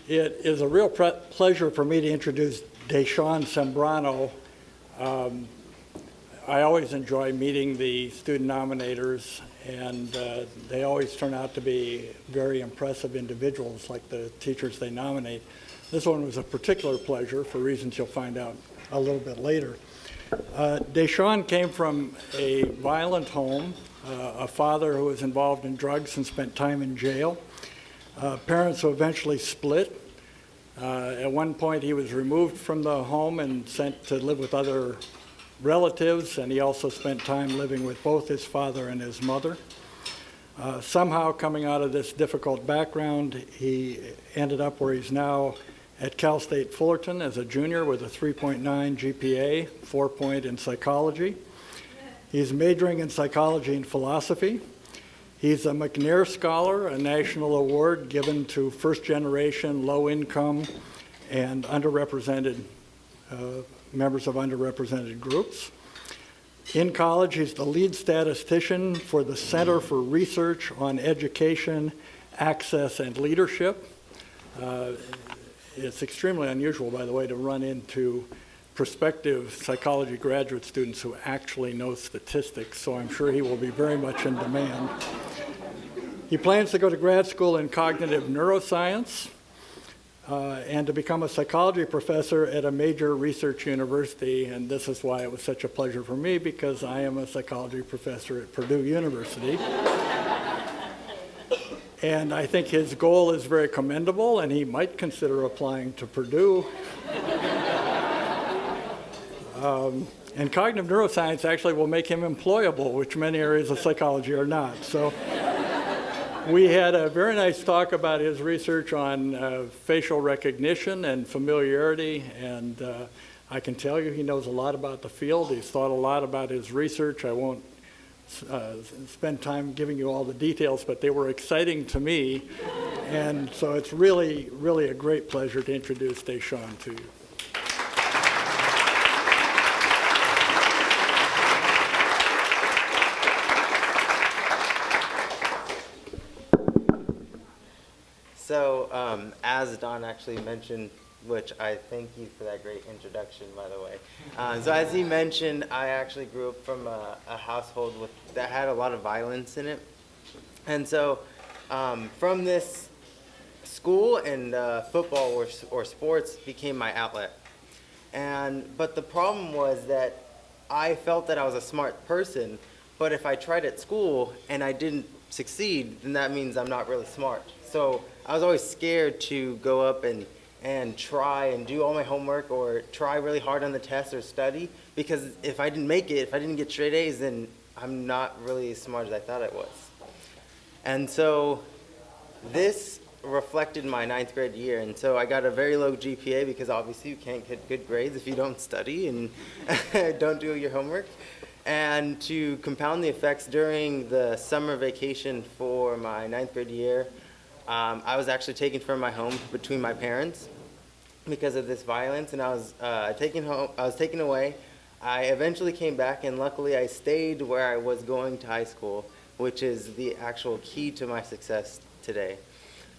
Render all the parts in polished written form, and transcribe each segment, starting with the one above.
It is a real pleasure for me to introduce Deshawn Sambrano. I always enjoy meeting the student nominators, and they always turn out to be very impressive individuals, like the teachers they nominate. This one was a particular pleasure for reasons you'll find out a little bit later. Deshawn came from a violent home, a father who was involved in drugs and spent time in jail. Parents who eventually split. At one point he was removed from the home and sent to live with other relatives, and he also spent time living with both his father and his mother. Somehow, coming out of this difficult background, he ended up where he's now at Cal State Fullerton as a junior with a 3.9 GPA, 4-point in psychology. He's majoring in psychology and philosophy. He's a McNair Scholar, a national award given to first-generation, low-income, and underrepresented members of underrepresented groups. In college, he's the lead statistician for the Center for Research on Education, Access, and Leadership. It's extremely unusual, by the way, to run into prospective psychology graduate students who actually know statistics, so I'm sure he will be very much in demand. He plans to go to grad school in cognitive neuroscience and to become a psychology professor at a major research university, and this is why it was such a pleasure for me, because I am a psychology professor at Purdue University. And I think his goal is very commendable, and he might consider applying to Purdue. And cognitive neuroscience actually will make him employable, which many areas of psychology are not. So we had a very nice talk about his research on facial recognition and familiarity, and I can tell you he knows a lot about the field. He's thought a lot about his research. I won't spend time giving you all the details, but they were exciting to me, and so it's really, really a great pleasure to introduce Deshawn to you. So, as Don actually mentioned, which I thank you for that great introduction, by the way. So as he mentioned, I actually grew up from a household that had a lot of violence in it. And so from this, school and football or sports became my outlet. But the problem was that I felt that I was a smart person, but if I tried at school and I didn't succeed, then that means I'm not really smart. So I was always scared to go up and try and do all my homework or try really hard on the test or study, because if I didn't make it, if I didn't get straight A's, then I'm not really as smart as I thought I was. And so this reflected my 9th grade year, and so I got a very low GPA because obviously you can't get good grades if you don't study and don't do your homework. And to compound the effects, during the summer vacation for my 9th grade year, I was actually taken from my home between my parents because of this violence, and I was taken away. I eventually came back, and luckily I stayed where I was going to high school, which is the actual key to my success today.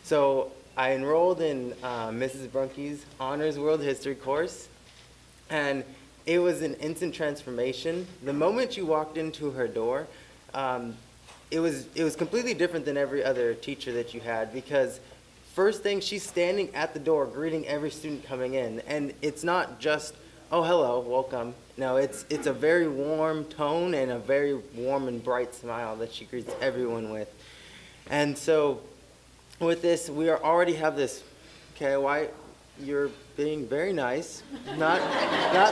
So I enrolled in Mrs. Bruhnke's Honors World History course, and it was an instant transformation. The moment you walked into her door, it was completely different than every other teacher that you had, because first thing, she's standing at the door greeting every student coming in, and it's not just, oh, hello, welcome. No, it's a very warm tone and a very warm and bright smile that she greets everyone with. And so with this, we already have this, okay, why you're being very nice, not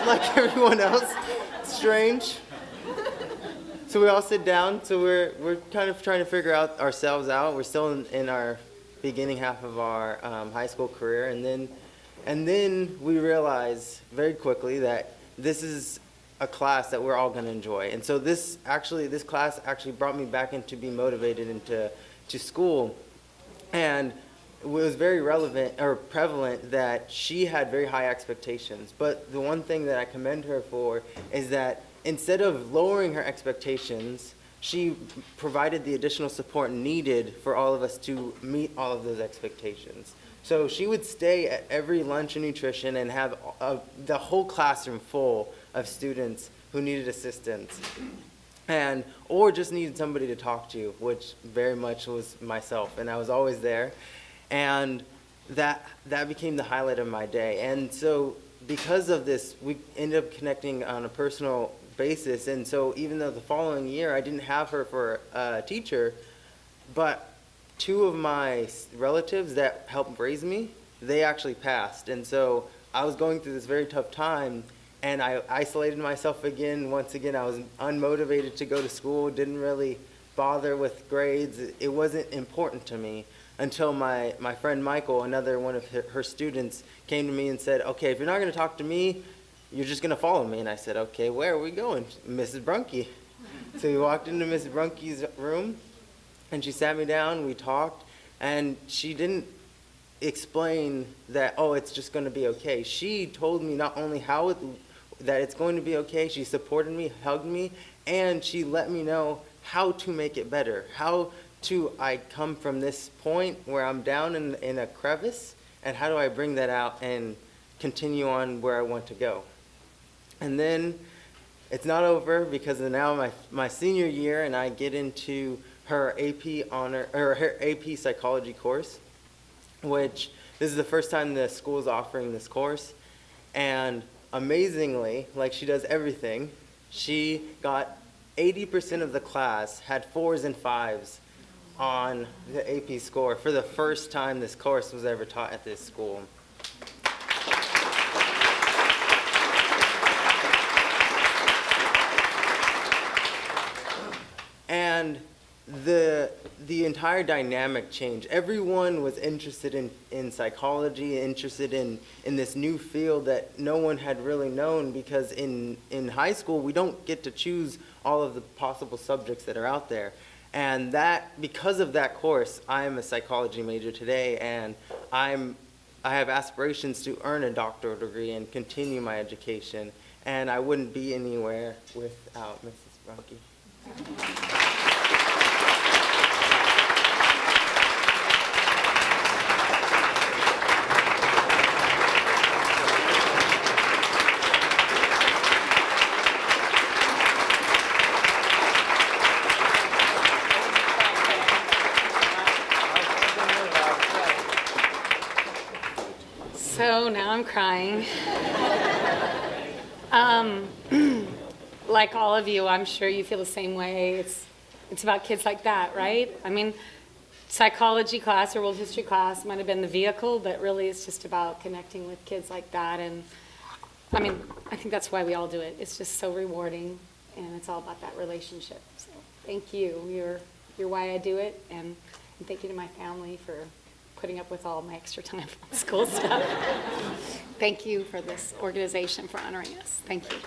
like everyone else, strange. So we all sit down. So we're kind of trying to figure out ourselves out. We're still in our beginning half of our high school career, and then we realize very quickly that this is a class that we're all going to enjoy. And so this class actually brought me back into being motivated into school, and it was very relevant or prevalent that she had very high expectations. But the one thing that I commend her for is that instead of lowering her expectations, she provided the additional support needed for all of us to meet all of those expectations. So she would stay at every lunch and nutrition and have the whole classroom full of students who needed assistance, or just needed somebody to talk to, which very much was myself, and I was always there. And that became the highlight of my day. And so because of this, we ended up connecting on a personal basis. And so even though the following year I didn't have her for a teacher, but two of my relatives that helped raise me, they actually passed. And so I was going through this very tough time, and I isolated myself again. Once again, I was unmotivated to go to school, didn't really bother with grades. It wasn't important to me until my friend Michael, another one of her students, came to me and said, okay, if you're not going to talk to me, you're just going to follow me. And I said, okay, where are we going? Mrs. Bruhnke. So we walked into Mrs. Bruhnke's room, and she sat me down, we talked, and she didn't explain that, oh, it's just going to be okay. She told me not only that it's going to be okay, she supported me, hugged me, and she let me know how to make it better, I come from this point where I'm down in a crevice, and how do I bring that out and continue on where I want to go. And then it's not over, because now my senior year, and I get into her her AP psychology course, which this is the first time the school is offering this course. And amazingly, like she does everything, she got 80% of the class had 4s and 5s on the AP score for the first time this course was ever taught at this school. And the entire dynamic changed. Everyone was interested in psychology, interested in this new field that no one had really known, because in high school we don't get to choose all of the possible subjects that are out there. And because of that course, I am a psychology major today, and I have aspirations to earn a doctoral degree and continue my education, and I wouldn't be anywhere without Mrs. Bruhnke. So now I'm crying. Like all of you, I'm sure you feel the same way. It's about kids like that, right? I mean, psychology class or world history class might have been the vehicle, but really it's just about connecting with kids like that. And I mean, I think that's why we all do it. It's just so rewarding, and it's all about that relationship. So thank you. You're why I do it, and thank you to my family for putting up with all my extra time on school stuff. Thank you for this organization for honoring us. Thank you.